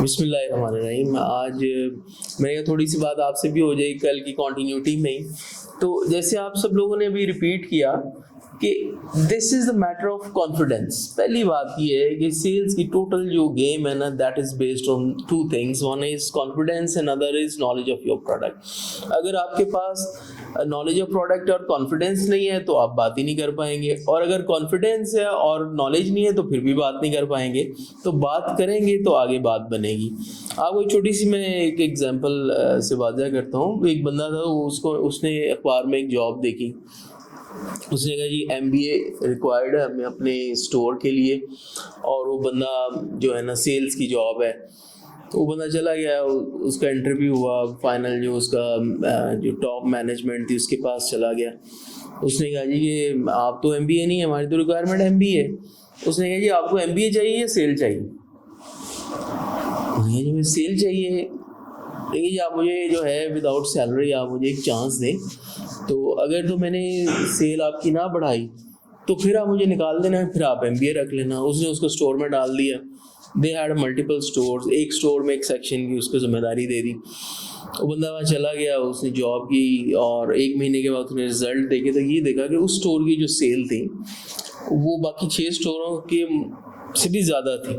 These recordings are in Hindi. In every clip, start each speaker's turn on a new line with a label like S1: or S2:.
S1: बिस्मिल्लाहिर्रहमानिर्रहीम। आज मेरे थोड़ी सी बात आपसे भी हो जाएगी कल की कंटिन्यूटी में ही। तो जैसे आप सब लोगों ने अभी रिपीट किया कि this is the matter of confidence. पहली बात ये है कि सेल्स की टोटल जो गेम है ना, that is based on two things. One is confidence and other is knowledge of your product. अगर आपके पास नॉलेज ऑफ प्रोडक्ट और कॉन्फिडेंस नहीं है तो आप बात ही नहीं कर पाएंगे, और अगर कॉन्फिडेंस है और नॉलेज नहीं है तो फिर भी बात नहीं कर पाएंगे। तो बात करेंगे तो आगे बात बनेगी। आपको एक छोटी सी मैं एक एग्जांपल से वाज़ह करता हूँ। एक बंदा था, उसने अखबार में एक जॉब देखी। उसने कहा जी MBA रिक्वायर्ड है हमें अपने स्टोर के लिए, और वो बंदा जो है ना सेल्स की जॉब है। तो वो बंदा चला गया, उसका इंटरव्यू हुआ, फाइनल जो उसका जो टॉप मैनेजमेंट थी उसके पास चला गया। उसने कहा जी कि आप तो MBA नहीं है, हमारी तो रिक्वायरमेंट MBA है। उसने कहा जी आपको MBA चाहिए या सेल चाहिए? उसने कहा जी मुझे सेल चाहिए। देखिए जी आप मुझे जो है विदाउट सैलरी आप मुझे एक चांस दें, तो अगर तो मैंने सेल आपकी ना बढ़ाई तो फिर आप मुझे निकाल देना, फिर आप MBA रख लेना। उसने उसको स्टोर में डाल दिया। दे हैड मल्टीपल स्टोर्स, एक स्टोर में एक सेक्शन की उसको जिम्मेदारी दे दी। वो बंदा वहाँ चला गया, उसने जॉब की, और 1 महीने के बाद उसने रिजल्ट देखे तो ये देखा कि उस स्टोर की जो सेल थी वो बाकी 6 स्टोरों के से भी ज़्यादा थी।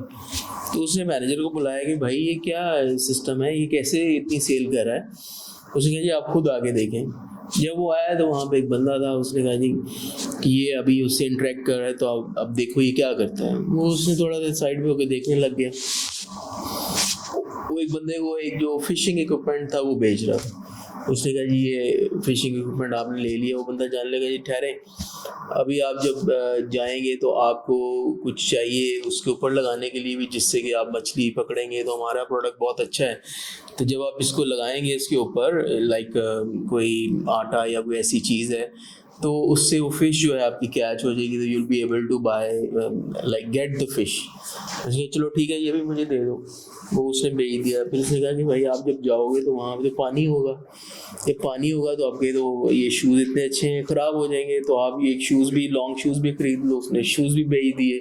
S1: तो उसने मैनेजर को बुलाया कि भाई ये क्या सिस्टम है, ये कैसे इतनी सेल कर रहा है? उसने कहा जी आप खुद आके देखें। जब वो आया तो वहाँ पे एक बंदा था, उसने कहा जी कि ये अभी उससे इंटरेक्ट कर रहा है, तो अब देखो ये क्या करता है। वो उसने थोड़ा सा साइड पे होकर देखने लग गया। वो एक बंदे को एक जो फिशिंग इक्विपमेंट था वो बेच रहा था। उसने कहा जी ये फिशिंग इक्विपमेंट आपने ले लिया। वो बंदा जानने लगा जी ठहरे, अभी आप जब जाएंगे तो आपको कुछ चाहिए उसके ऊपर लगाने के लिए भी, जिससे कि आप मछली पकड़ेंगे। तो हमारा प्रोडक्ट बहुत अच्छा है, तो जब आप इसको लगाएंगे इसके ऊपर लाइक कोई आटा या कोई ऐसी चीज़ है, तो उससे वो फिश जो है आपकी कैच हो जाएगी, तो you'll be able to buy like get the fish. उसने चलो ठीक है ये भी मुझे दे दो। वो उसने बेच दिया। फिर उसने कहा कि भाई आप जब जाओगे तो वहाँ पे तो पानी होगा, जब पानी होगा तो आपके तो ये शूज़ इतने अच्छे हैं ख़राब हो जाएंगे, तो आप ये शूज़ भी लॉन्ग शूज़ भी खरीद लो। उसने शूज़ भी बेच दिए।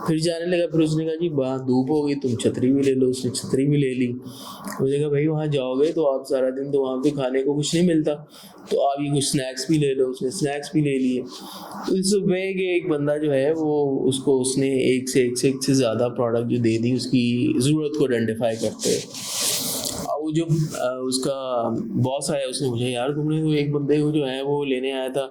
S1: फिर जाने लगा। फिर उसने कहा जी बाहर धूप हो गई, तुम छतरी भी ले लो। उसने छतरी भी ले ली। उसने कहा भाई वहाँ जाओगे तो आप सारा दिन तो वहाँ पे खाने को कुछ नहीं मिलता, तो आप ये कुछ स्नैक्स भी ले लो। उसने स्नैक्स भी ले लिए। तो इस वे के एक बंदा जो है वो उसको उसने एक से ज़्यादा प्रोडक्ट जो दे दी उसकी ज़रूरत को आइडेंटिफाई करते हैं। अब वो जो उसका बॉस आया, उसने मुझे यार तुमने तो एक बंदे को जो है वो लेने आया था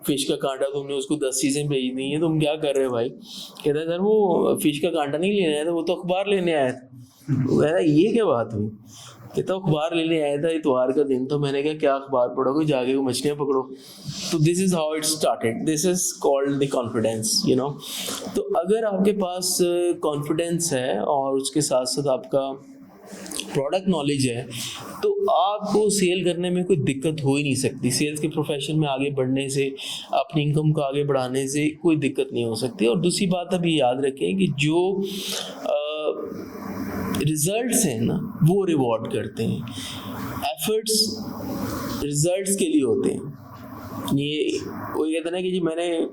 S1: फिश का कांटा, तुमने उसको 10 चीज़ें भेज दी हैं, तुम क्या कर रहे हो भाई? कहता है सर वो फिश का कांटा नहीं लेने आया था, वो तो अखबार लेने आया था। वो कह रहा ये क्या बात हुई? कहता अखबार लेने आया था, इतवार का दिन। तो मैंने कहा क्या अखबार पढ़ोगे, जाके वो मछलियाँ पकड़ो। तो this is how it started, this is called the confidence, you know. तो अगर आपके पास कॉन्फिडेंस है और उसके साथ साथ आपका प्रोडक्ट नॉलेज है, तो आपको सेल करने में कोई दिक्कत हो ही नहीं सकती। सेल्स के प्रोफेशन में आगे बढ़ने से, अपनी इनकम को आगे बढ़ाने से कोई दिक्कत नहीं हो सकती। और दूसरी बात अभी याद रखें कि जो रिजल्ट्स हैं ना वो रिवॉर्ड करते हैं, एफर्ट्स रिजल्ट्स के लिए होते हैं। ये कोई कहता ना कि जी मैंने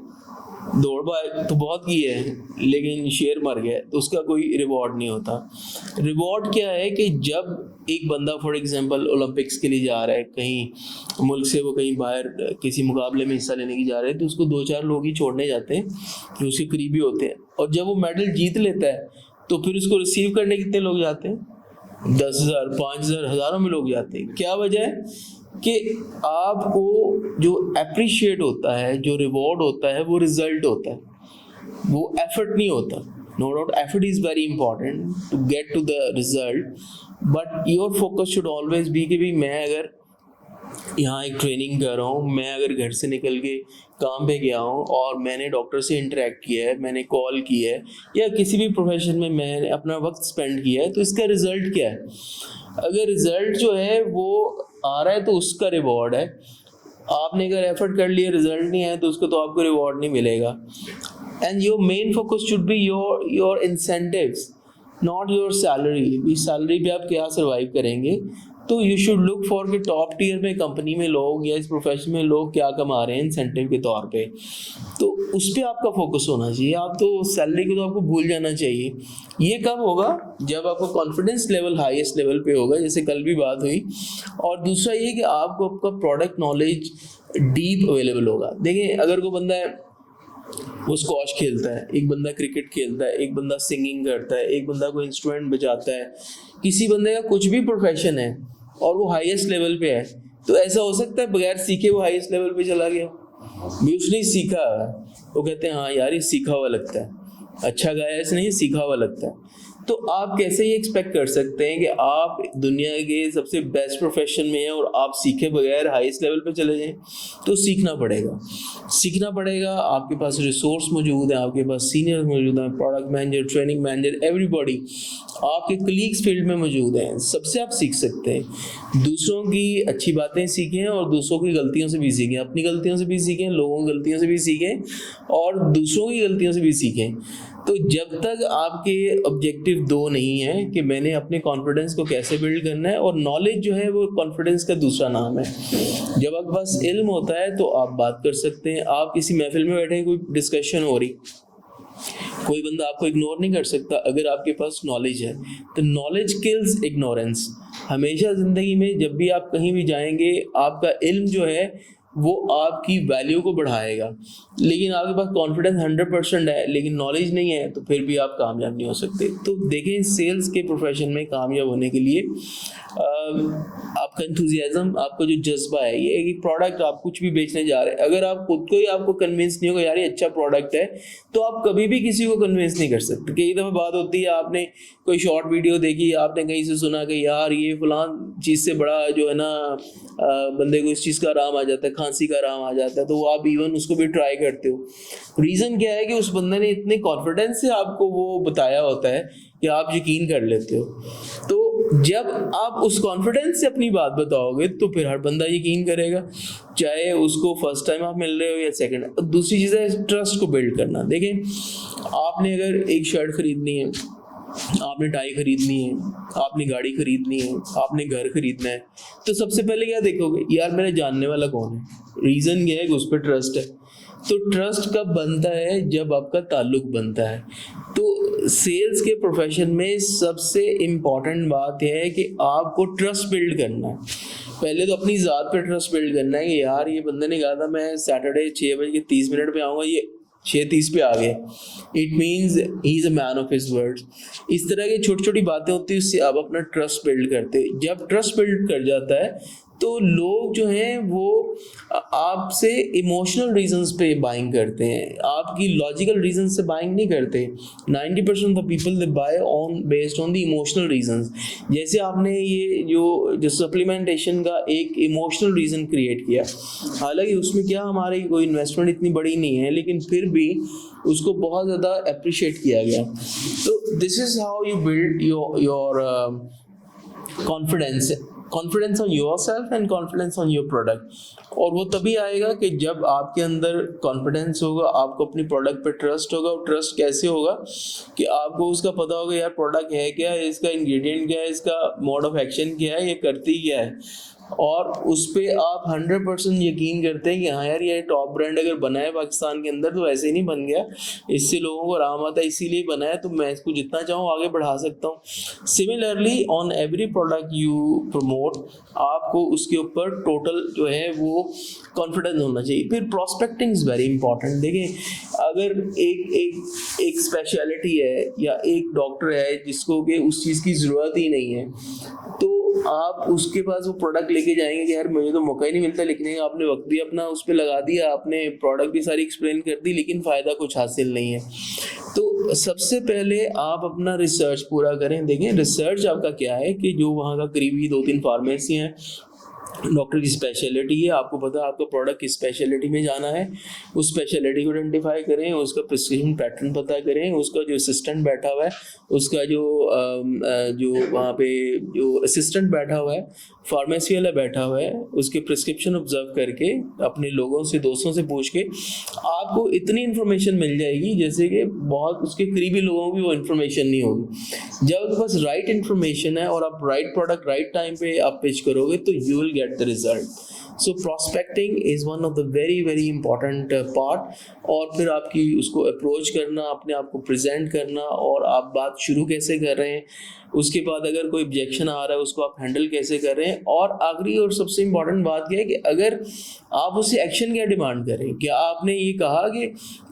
S1: दौड़ तो बहुत की है लेकिन शेर मर गया, तो उसका कोई रिवॉर्ड नहीं होता। रिवॉर्ड क्या है कि जब एक बंदा फॉर एग्जांपल ओलंपिक्स के लिए जा रहा है, कहीं मुल्क से वो कहीं बाहर किसी मुकाबले में हिस्सा लेने की जा रहे हैं, तो उसको 2-4 लोग ही छोड़ने जाते हैं जो उसके करीबी होते हैं। और जब वो मेडल जीत लेता है तो फिर उसको रिसीव करने कितने लोग जाते हैं? 10,000, 5,000, हज़ारों में लोग जाते हैं। क्या वजह है? कि आपको जो अप्रिशिएट होता है, जो रिवॉर्ड होता है, वो रिजल्ट होता है, वो एफर्ट नहीं होता। No doubt effort is very important to get to the result, but your focus should always be कि भाई मैं अगर यहाँ एक ट्रेनिंग कर रहा हूँ, मैं अगर घर से निकल के काम पे गया हूँ और मैंने डॉक्टर से इंटरेक्ट किया है, मैंने कॉल की है, या किसी भी प्रोफेशन में मैंने अपना वक्त स्पेंड किया है, तो इसका रिज़ल्ट क्या है? अगर रिज़ल्ट जो है वो आ रहा है तो उसका रिवॉर्ड है। आपने अगर एफर्ट कर लिया, रिजल्ट नहीं आया, तो उसको तो आपको रिवॉर्ड नहीं मिलेगा। And your main focus should be your incentives, not your salary. भी सैलरी पे आप क्या सर्वाइव करेंगे? तो यू शुड लुक फॉर कि टॉप टीयर में कंपनी में लोग या इस प्रोफेशन में लोग क्या कमा रहे हैं इंसेंटिव के तौर पे, तो उस पर आपका फोकस होना चाहिए। आप तो सैलरी को तो आपको भूल जाना चाहिए। ये कब होगा? जब आपका कॉन्फिडेंस लेवल हाईएस्ट लेवल पे होगा, जैसे कल भी बात हुई। और दूसरा ये कि आपको आपका प्रोडक्ट नॉलेज डीप अवेलेबल होगा। देखिए, अगर कोई बंदा है वो स्क्वॉश खेलता है, एक बंदा क्रिकेट खेलता है, एक बंदा सिंगिंग करता है, एक बंदा कोई इंस्ट्रूमेंट बजाता है, किसी बंदे का कुछ भी प्रोफेशन है और वो हाईएस्ट लेवल पे है, तो ऐसा हो सकता है बगैर सीखे वो हाईएस्ट लेवल पे चला गया? भी उसने सीखा, वो कहते हैं हाँ यार ये सीखा हुआ लगता है, अच्छा गाया इसने, सीखा हुआ लगता है। तो आप कैसे ये एक्सपेक्ट कर सकते हैं कि आप दुनिया के सबसे बेस्ट प्रोफेशन में हैं और आप सीखे बगैर हाईएस्ट लेवल पे चले जाएं? तो सीखना पड़ेगा। आपके पास रिसोर्स मौजूद है, आपके पास सीनियर मौजूद हैं, product manager, training manager, everybody आपके कलीग्स फील्ड में मौजूद हैं, सबसे आप सीख सकते हैं। दूसरों की अच्छी बातें सीखें और दूसरों की गलतियों से भी सीखें, अपनी गलतियों से भी सीखें, लोगों की गलतियों से भी सीखें और दूसरों की गलतियों से भी सीखें। तो जब तक आपके ऑब्जेक्टिव दो नहीं है कि मैंने अपने कॉन्फिडेंस को कैसे बिल्ड करना है, और नॉलेज जो है वो कॉन्फिडेंस का दूसरा नाम है। जब आपके पास इल्म होता है तो आप बात कर सकते हैं। आप किसी महफिल में बैठे हैं, कोई डिस्कशन हो रही, कोई बंदा आपको इग्नोर नहीं कर सकता अगर आपके पास नॉलेज है। तो नॉलेज किल्स इग्नोरेंस। हमेशा ज़िंदगी में जब भी आप कहीं भी जाएंगे, आपका इल्म जो है वो आपकी वैल्यू को बढ़ाएगा। लेकिन आपके पास कॉन्फिडेंस 100% है लेकिन नॉलेज नहीं है, तो फिर भी आप कामयाब नहीं हो सकते। तो देखें, सेल्स के प्रोफेशन में कामयाब होने के लिए आपका एंथुजियाज्म, आपका जो जज्बा है, ये एक प्रोडक्ट आप कुछ भी बेचने जा रहे हैं, अगर आप खुद को ही आपको कन्विंस नहीं होगा यार ये अच्छा प्रोडक्ट है, तो आप कभी भी किसी को कन्विंस नहीं कर सकते। कई दफ़ा बात होती है, आपने कोई शॉर्ट वीडियो देखी, आपने कहीं से सुना कि यार ये फलां चीज़ से बड़ा जो है ना बंदे को इस चीज़ का आराम आ जाता है, खांसी का आराम आ जाता है, तो वो आप इवन उसको भी ट्राई करते हो। रीज़न क्या है कि उस बंदे ने इतने कॉन्फिडेंस से आपको वो बताया होता है कि आप यकीन कर लेते हो। तो जब आप उस कॉन्फिडेंस से अपनी बात बताओगे तो फिर हर बंदा यकीन करेगा, चाहे उसको फर्स्ट टाइम आप मिल रहे हो या सेकंड। दूसरी चीज़ है ट्रस्ट को बिल्ड करना। देखें, आपने अगर एक शर्ट खरीदनी है, आपने टाई खरीदनी है, आपने गाड़ी खरीदनी है, आपने घर खरीदना है, तो सबसे पहले क्या देखोगे, यार मेरा जानने वाला कौन है। रीज़न ये है कि उस पर ट्रस्ट है। तो ट्रस्ट कब बनता है? जब आपका ताल्लुक बनता है। तो सेल्स के प्रोफेशन में सबसे इम्पॉर्टेंट बात यह है कि आपको ट्रस्ट बिल्ड करना है। पहले तो अपनी ज़ात पे ट्रस्ट बिल्ड करना है कि यार ये बंदे ने कहा था मैं सैटरडे 6:30 पे आऊँगा, ये 6:30 पे आ गए, it means he is a man of his words. इस तरह की छोटी छोटी बातें होती है, उससे आप अपना ट्रस्ट बिल्ड करते हैं। जब ट्रस्ट बिल्ड कर जाता है तो लोग जो हैं वो आपसे इमोशनल रीजंस पे बाइंग करते हैं, आपकी लॉजिकल रीजन से बाइंग नहीं करते। 90% of the people they buy on based on the emotional reasons. जैसे आपने ये जो सप्लीमेंटेशन का एक इमोशनल रीजन क्रिएट किया, हालांकि उसमें क्या हमारी कोई इन्वेस्टमेंट इतनी बड़ी नहीं है, लेकिन फिर भी उसको बहुत ज़्यादा अप्रिशिएट किया गया। तो this is how you build your confidence on your self and confidence on your product. और वो तभी आएगा कि जब आपके अंदर कॉन्फिडेंस होगा, आपको अपनी प्रोडक्ट पे ट्रस्ट होगा। और ट्रस्ट कैसे होगा कि आपको उसका पता होगा यार प्रोडक्ट है क्या है, इसका इंग्रेडिएंट क्या है, इसका मोड ऑफ एक्शन क्या है, ये करती क्या है, और उस पर आप 100% यकीन करते हैं कि हाँ यार ये टॉप ब्रांड अगर बना है पाकिस्तान के अंदर तो ऐसे ही नहीं बन गया, इससे लोगों को आराम आता है इसीलिए बना है, तो मैं इसको जितना चाहूँ आगे बढ़ा सकता हूँ। Similarly on every product you promote, आपको उसके ऊपर टोटल जो है वो कॉन्फिडेंस होना चाहिए। फिर प्रोस्पेक्टिंग इज़ वेरी इंपॉर्टेंट। देखिए, अगर एक स्पेशलिटी है या एक डॉक्टर है जिसको कि उस चीज़ की ज़रूरत ही नहीं है, तो आप उसके पास वो प्रोडक्ट लेके जाएंगे कि यार मुझे तो मौका ही नहीं मिलता, लेकिन आपने वक्त भी अपना उस पर लगा दिया, आपने प्रोडक्ट भी सारी एक्सप्लेन कर दी, लेकिन फ़ायदा कुछ हासिल नहीं है। तो सबसे पहले आप अपना रिसर्च पूरा करें। देखें, रिसर्च आपका क्या है कि जो वहाँ का करीबी 2-3 फार्मेसी हैं डॉक्टर की स्पेशलिटी है, आपको पता है आपका प्रोडक्ट किस स्पेशलिटी में जाना है, उस स्पेशलिटी को आइडेंटिफाई करें, उसका प्रिस्क्रिप्शन पैटर्न पता करें, उसका जो असिस्टेंट बैठा हुआ है, उसका जो वहाँ पे जो असिस्टेंट बैठा हुआ है, फार्मेसी वाला बैठा हुआ है, उसके प्रिस्क्रिप्शन ऑब्जर्व करके अपने लोगों से, दोस्तों से पूछ के आपको इतनी इन्फॉर्मेशन मिल जाएगी जैसे कि बहुत उसके करीबी लोगों को भी वो इन्फॉर्मेशन नहीं होगी। जब आपके पास राइट इन्फॉर्मेशन है और आप राइट प्रोडक्ट राइट टाइम पे आप पिच करोगे तो you will get the result. So prospecting is one of the very very important part. और फिर आपकी उसको अप्रोच करना, अपने आप को प्रेजेंट करना, और आप बात शुरू कैसे कर रहे हैं, उसके बाद अगर कोई ऑब्जेक्शन आ रहा है उसको आप हैंडल कैसे कर रहे हैं, और आखिरी और सबसे इम्पॉर्टेंट बात यह है कि अगर आप उससे एक्शन क्या डिमांड करें, क्या आपने ये कहा कि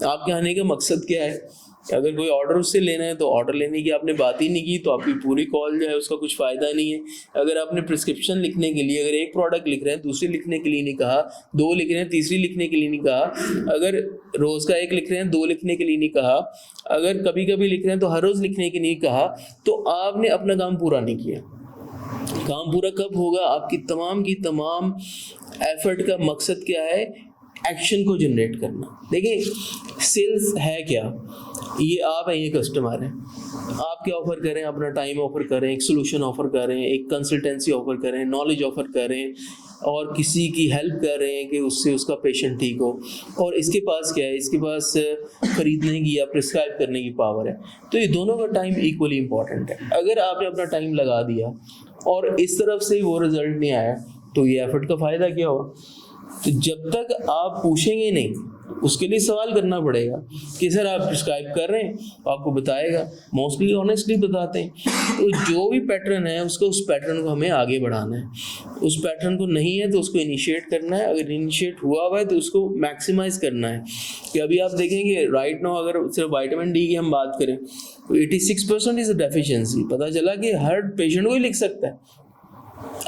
S1: आपके आने का मकसद क्या है। अगर कोई ऑर्डर उससे लेना है तो ऑर्डर लेने की आपने बात ही नहीं की तो आपकी पूरी कॉल जो है उसका कुछ फ़ायदा नहीं है। अगर आपने प्रिस्क्रिप्शन लिखने के लिए अगर एक प्रोडक्ट लिख रहे हैं, दूसरी लिखने के लिए नहीं कहा, दो लिख रहे हैं तीसरी लिखने के लिए नहीं कहा, अगर रोज़ का एक लिख रहे हैं दो लिखने के लिए नहीं कहा, अगर कभी कभी लिख रहे हैं तो हर रोज़ लिखने के लिए कहा, तो आपने अपना काम पूरा नहीं किया। काम पूरा कब होगा, आपकी तमाम की तमाम एफर्ट का मकसद क्या है, एक्शन को जनरेट करना। देखिए सेल्स है क्या, ये आप हैं, ये कस्टमर है, आप क्या ऑफर करें, अपना टाइम ऑफर करें, एक सोल्यूशन ऑफर करें, एक कंसल्टेंसी ऑफर करें, नॉलेज ऑफर करें, और किसी की हेल्प कर रहे हैं कि उससे उसका पेशेंट ठीक हो, और इसके पास क्या है, इसके पास खरीदने की या प्रिस्क्राइब करने की पावर है। तो ये दोनों का टाइम इक्वली इंपॉर्टेंट है। अगर आपने अपना टाइम लगा दिया और इस तरफ से वो रिजल्ट नहीं आया तो ये एफर्ट का फ़ायदा क्या हुआ। तो जब तक आप पूछेंगे नहीं, उसके लिए सवाल करना पड़ेगा कि सर आप प्रिस्क्राइब कर रहे हैं, आपको बताएगा, मोस्टली ऑनेस्टली बताते हैं। तो जो भी पैटर्न है उसको, उस पैटर्न को हमें आगे बढ़ाना है। उस पैटर्न को नहीं है तो उसको इनिशिएट करना है, अगर इनिशिएट हुआ हुआ है तो उसको मैक्सिमाइज करना है। कि अभी आप देखेंगे राइट नाउ अगर सिर्फ विटामिन डी की हम बात करें तो 86% इज अ डेफिशिएंसी। पता चला कि हर पेशेंट को ही लिख सकता है।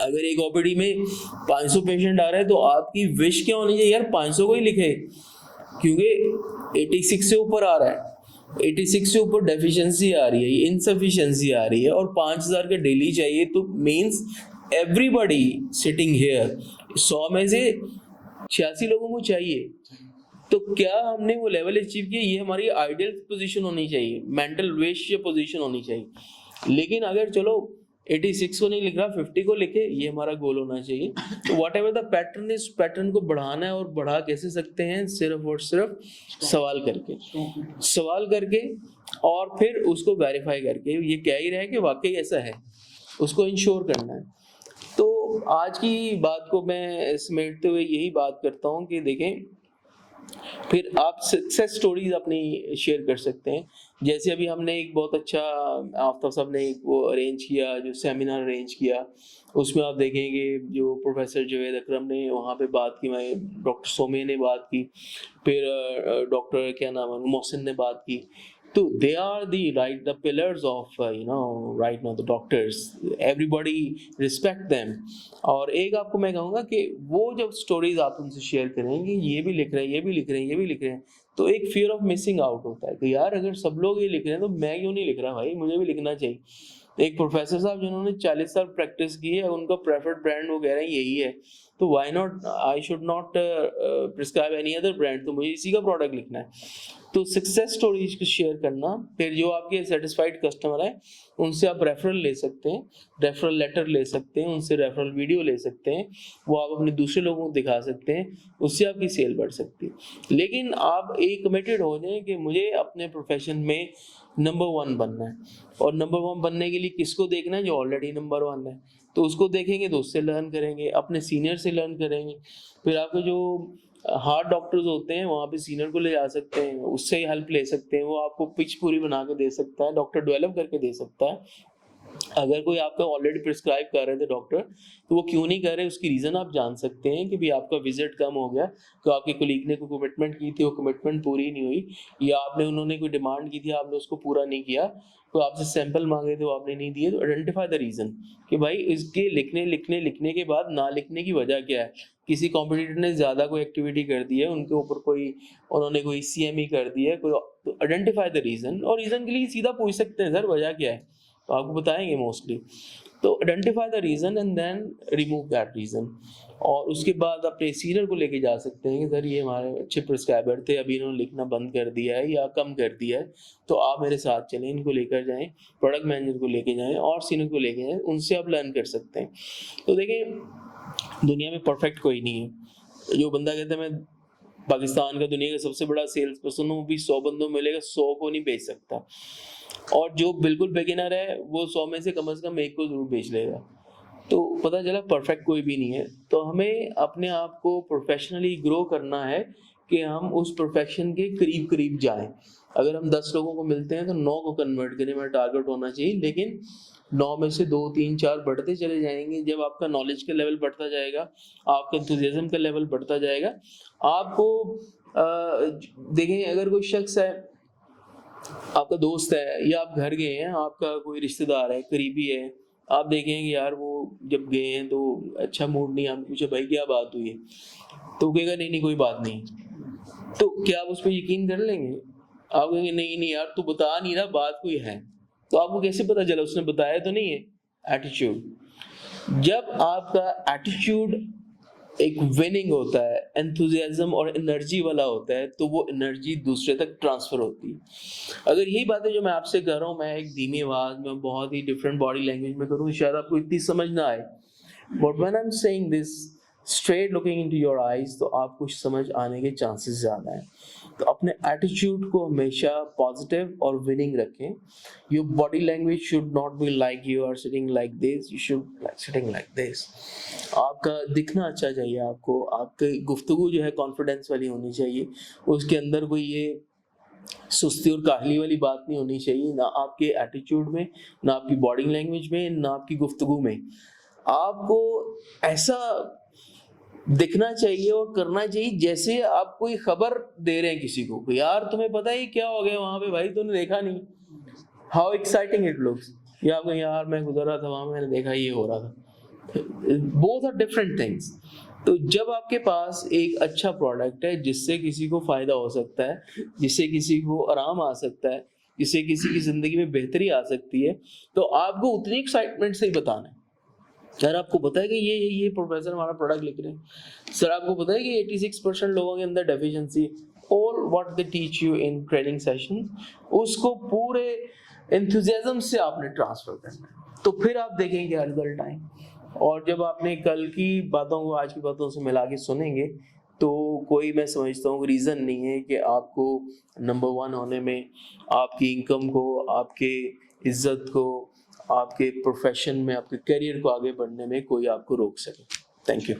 S1: अगर एक ओपीडी में 500 पेशेंट आ रहे हैं तो आपकी विश क्या होनी चाहिए, यार 500 को ही लिखे, क्योंकि 86 से ऊपर आ रहा है, 86 से ऊपर डेफिशिएंसी आ रही है, इनसफिशिएंसी आ रही है, और 5000 का डेली चाहिए, तो मींस एवरीबॉडी सिटिंग हियर 100 में से 86 लोगों को चाहिए। तो क्या हमने वो लेवल अचीव किया, ये हमारी आइडियल पोजीशन होनी चाहिए, मेंटल वेश्य पोजीशन होनी चाहिए। लेकिन अगर चलो 86 को नहीं लिख रहा, 50 को लिखे, ये हमारा गोल होना चाहिए। तो वॉट एवर द पैटर्न इस पैटर्न को बढ़ाना है, और बढ़ा कैसे सकते हैं, सिर्फ और सिर्फ सवाल करके और फिर उसको वेरीफाई करके, ये कह ही रहा है कि वाकई ऐसा है, उसको इंश्योर करना है। तो आज की बात को मैं समेटते हुए यही बात करता हूँ कि देखें, फिर आप सक्सेस स्टोरीज अपनी शेयर कर सकते हैं। जैसे अभी हमने एक बहुत अच्छा, आफ्ताब साहब ने एक वो अरेंज किया, जो सेमिनार अरेंज किया, उसमें आप देखेंगे जो प्रोफेसर जावेद अकरम ने वहाँ पे बात की, मैं डॉक्टर सोमे ने बात की, फिर डॉक्टर क्या नाम है मोहसिन ने बात की। तो they are the pillars of right now the doctors, everybody respect them. और एक आपको मैं कहूँगा कि वो जब स्टोरीज आप उनसे शेयर करेंगे, ये भी लिख रहे हैं, ये भी लिख रहे हैं, ये भी लिख रहे हैं, तो एक फियर ऑफ मिसिंग आउट होता है कि यार अगर सब लोग ये लिख रहे हैं तो मैं क्यों नहीं लिख रहा, भाई मुझे भी लिखना चाहिए। एक प्रोफेसर साहब जिन्होंने 40 साल प्रैक्टिस की है, उनका प्रेफर्ड ब्रांड वो कह रहे हैं यही है, तो why not, I should not prescribe any other brand, तो मुझे इसी का प्रोडक्ट लिखना है। तो सक्सेस स्टोरीज को शेयर करना, फिर जो आपके सेटिस्फाइड कस्टमर है उनसे आप रेफरल ले सकते हैं, रेफरल लेटर ले सकते हैं, उनसे रेफरल वीडियो ले सकते हैं, वो आप अपने दूसरे लोगों को दिखा सकते हैं, उससे आपकी सेल बढ़ सकती है। लेकिन आप एक कमिटेड हो जाएं कि मुझे अपने प्रोफेशन में नंबर 1 बनना है, और नंबर 1 बनने के लिए किसको देखना है, जो ऑलरेडी नंबर 1 है, तो उसको देखेंगे, तो उससे लर्न करेंगे, अपने सीनियर से लर्न करेंगे। फिर आपके जो हार्ड डॉक्टर्स होते हैं वहाँ पे सीनियर को ले जा सकते हैं, उससे हेल्प ले सकते हैं, वो आपको पिच पूरी बना के दे सकता है, डॉक्टर डेवलप करके दे सकता है। अगर कोई आपका ऑलरेडी प्रिस्क्राइब कर रहे थे डॉक्टर, तो वो क्यों नहीं कर रहे, उसकी रीज़न आप जान सकते हैं कि भी आपका विजिट कम हो गया, तो आपके कोलीग ने कोई कमिटमेंट की थी, वो कमिटमेंट पूरी नहीं हुई, या उन्होंने कोई डिमांड की थी, आपने उसको पूरा नहीं किया, तो आपसे सैंपल मांगे थे वो आपने नहीं दिए। तो आइडेंटिफाई द रीज़न कि भाई इसके लिखने के बाद ना लिखने की वजह क्या है। किसी कॉम्पिटिटर ने ज़्यादा कोई एक्टिविटी कर दी है, उनके ऊपर कोई उन्होंने कोई CME कर दी है कोई, तो आइडेंटिफाई द रीज़न, और रीज़न के लिए सीधा पूछ सकते हैं सर वजह क्या है, तो आपको बताएंगे मोस्टली। तो identify the reason and then remove that reason, और उसके बाद अपने सीनियर को लेके जा सकते हैं कि सर ये हमारे अच्छे प्रिस्क्राइबर थे, अभी इन्होंने लिखना बंद कर दिया है या कम कर दिया है, तो आप मेरे साथ चलें, इनको लेकर जाएं, प्रोडक्ट मैनेजर को लेके जाएं और सीनियर को लेके जाएं, उनसे आप लर्न कर सकते हैं। तो देखें, दुनिया में परफेक्ट कोई नहीं है। जो बंदा कहता है मैं पाकिस्तान का दुनिया का सबसे बड़ा सेल्स पर्सन हूँ, भी 100 बंदों में मिलेगा, 100 को नहीं बेच सकता, और जो बिल्कुल बिगिनर है वो 100 में से कम 1 को जरूर बेच लेगा। तो पता चला परफेक्ट कोई भी नहीं है। तो हमें अपने आप को प्रोफेशनली ग्रो करना है कि हम उस परफेक्शन के करीब करीब जाएं। अगर हम 10 लोगों को मिलते हैं तो 9 को कन्वर्ट करें, हमारा टारगेट होना चाहिए, लेकिन 9 में से 2, 3, 4 बढ़ते चले जाएंगे। जब आपका नॉलेज का लेवल बढ़ता जाएगा, आपका एंथुसियाज्म का लेवल बढ़ता जाएगा, आपको देखें, अगर कोई शख्स है, आपका दोस्त है, या आप घर गए हैं, आपका कोई रिश्तेदार है, करीबी है, आप देखें कि यार वो जब गए हैं तो अच्छा मूड नहीं, आपने पूछा भाई क्या बात हुई है, तो कहेगा नहीं नहीं कोई बात नहीं, तो क्या आप उस पर यकीन कर लेंगे? आप कहेंगे नहीं नहीं यार तू बता नहीं रहा, बात कोई है। तो आपको कैसे पता चला? उसने बताया तो नहीं है। एटीट्यूड, जब आपका एटीट्यूड एक विनिंग होता है, एंथुसियाज्म और एनर्जी वाला होता है, तो वो एनर्जी दूसरे तक ट्रांसफर होती है। अगर यही बातें जो मैं आपसे कर रहा हूँ, मैं एक धीमी आवाज में बहुत ही डिफरेंट बॉडी लैंग्वेज में करूँ, शायद आपको इतनी समझ ना आए, but when I am saying this straight looking into your eyes, तो आपको समझ आने के चांसेस ज़्यादा हैं। तो अपने एटीट्यूड को हमेशा पॉजिटिव और विनिंग रखें। Your body language should not be like you are sitting like this, you should sitting like this. आपका दिखना अच्छा चाहिए, आपको आपकी गुफ्तगू जो है कॉन्फिडेंस वाली होनी चाहिए, उसके अंदर कोई ये सुस्ती और काहली वाली बात नहीं होनी चाहिए, ना आपके एटीट्यूड में, ना आपकी बॉडी लैंग्वेज में, ना आपकी गुफ्तगू में। आपको ऐसा दिखना चाहिए और करना चाहिए जैसे आप कोई खबर दे रहे हैं किसी को, यार तुम्हें पता है क्या हो गया वहां पे, भाई तूने देखा नहीं, हाउ एक्साइटिंग इट लुक्स, या आप कहें यार मैं गुजर रहा था वहां, मैंने देखा ये हो रहा था। Both are different things. तो जब आपके पास एक अच्छा प्रोडक्ट है जिससे किसी को फायदा हो सकता है, जिससे किसी को आराम आ सकता है, जिससे किसी की जिंदगी में बेहतरी आ सकती है, तो आपको उतनी एक्साइटमेंट से ही बताना है। सर आपको पता है कि ये प्रोफेसर हमारा प्रोडक्ट लिख रहे हैं, सर आपको पता है कि 86% लोगों के अंदर deficiency, all what they teach you in training session, उसको पूरे एंथुसियाज्म से आपने ट्रांसफर करना है, तो फिर आप देखेंगे क्या रिजल्ट आए। और जब आपने कल की बातों को आज की बातों से मिला के सुनेंगे, तो कोई, मैं समझता हूँ, रीज़न नहीं है कि आपको नंबर 1 होने में, आपकी इनकम को, आपके इज्जत को, आपके प्रोफेशन में, आपके करियर को आगे बढ़ने में कोई आपको रोक सके। Thank you.